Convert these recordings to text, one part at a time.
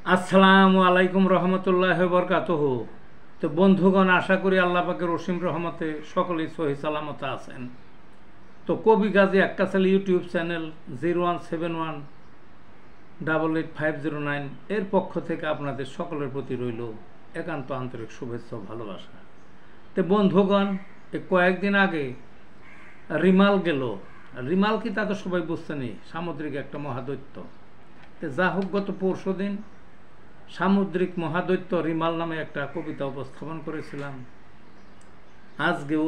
আসসালামু আলাইকুম রহমতুল্লাহ বরকাতুহ। তো বন্ধুগণ, আশা করি আল্লাহ পাকের অসীম রহমতে সকলেই সহি সালামতে আছেন। তো কবি গাজী আক্কাসাল ইউটিউব চ্যানেল 0171888509 এর পক্ষ থেকে আপনাদের সকলের প্রতি রইল একান্ত আন্তরিক শুভেচ্ছা ও ভালোবাসা। তো বন্ধুগণ, কয়েকদিন আগে রিমাল গেল। রিমাল কি তা তো সবাই বুঝছেনই, সামুদ্রিক একটা মহাদৈত্য। তো যা হোক, গত পরশু দিন সামুদ্রিক মহাদৈত্য রিমাল নামে একটা কবিতা উপস্থাপন করেছিলাম। আজকেও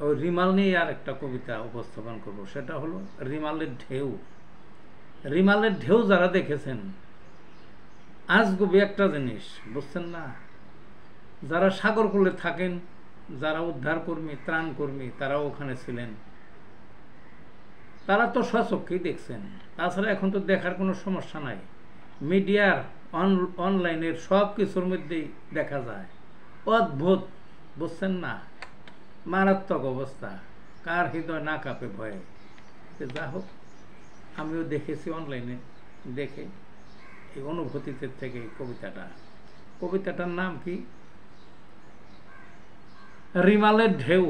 ওই রিমাল নিয়ে আর একটা কবিতা উপস্থাপন করব, সেটা হলো রিমালের ঢেউ। রিমালের ঢেউ যারা দেখেছেন, আজগুবি একটা জিনিস বুঝছেন না, যারা সাগরকূলে থাকেন, যারা উদ্ধারকর্মী ত্রাণকর্মী, তারাও ওখানে ছিলেন, তারা তো স্বচক্ষেই দেখছেন। তাছাড়া এখন তো দেখার কোনো সমস্যা নাই, মিডিয়ার অনলাইনের সব কিছুর মধ্যেই দেখা যায়। অদ্ভুত, বুঝছেন না, মারাত্মক অবস্থা, কার হৃদয় না কাঁপে ভয়ে। যা হোক, আমিও দেখেছি অনলাইনে, দেখে এই অনুভূতিতে থেকে কবিতাটার নাম কি, রিমালের ঢেউ।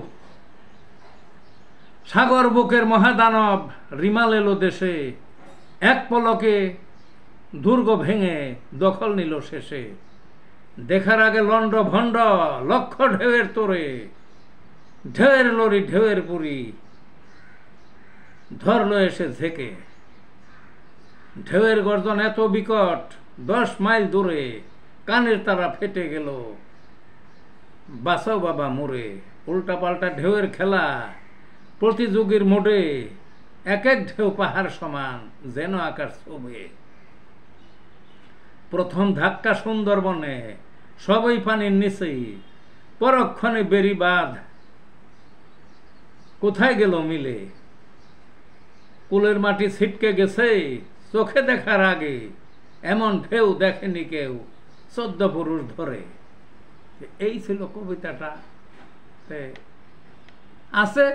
সাগর বুকের মহাদানব রিমাল এলো দেশে, এক পলকে দুর্গ ভেঙে দখল নিল শেষে। দেখার আগে লন্ড ভণ্ড লক্ষ ঢেউয়ের তোরে, ঢেউয়ের লরি ঢেউয়ের পুরি ধরল এসে ঝেঁকে। ঢেউয়ের গর্জন এত বিকট 10 মাইল দূরে, কানের তারা ফেটে গেল বাঁচাও বাবা মোরে। উল্টা পাল্টা ঢেউয়ের খেলা প্রতিযোগীর মোড়ে, এক এক ঢেউ পাহাড় সমান যেন আকাশ ছবে। প্রথম ধাক্কা সুন্দরবনে, সবই পানির নিচেই, পরক্ষণে বেরি বাঁধ কোথায় গেল মিলে। কুলের মাটি ছিটকে গেছে চোখে দেখার আগে, এমন ঢেউ দেখেনি কেউ 14 পুরুষ ধরে। এই ছিল কবিতাটা। আছে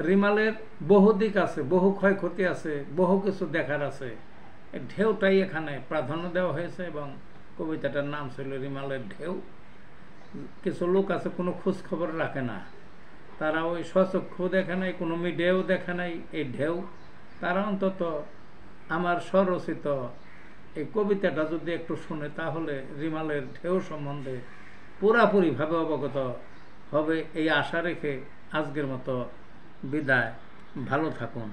রিমালের বহু দিক আছে, বহু ক্ষয়ক্ষতি আছে, বহু কিছু দেখার আছে। ঢেউটাই এখানে প্রাধান্য দেওয়া হয়েছে এবং কবিতাটার নাম ছিল রিমালের ঢেউ। কিছু লোক আছে কোনো খোঁজ খবর রাখে না, তারা ওই স্বচক্ষু দেখে নাই, কোনো মিডিয়াও দেখে নাই এই ঢেউ। তারা অন্তত আমার স্বরচিত এই কবিতাটা যদি একটু শুনে, তাহলে রিমালের ঢেউ সম্বন্ধে পুরাপুরিভাবে অবগত হবে, এই আশা রেখে আজকের মতো বিদায়। ভালো থাকুন।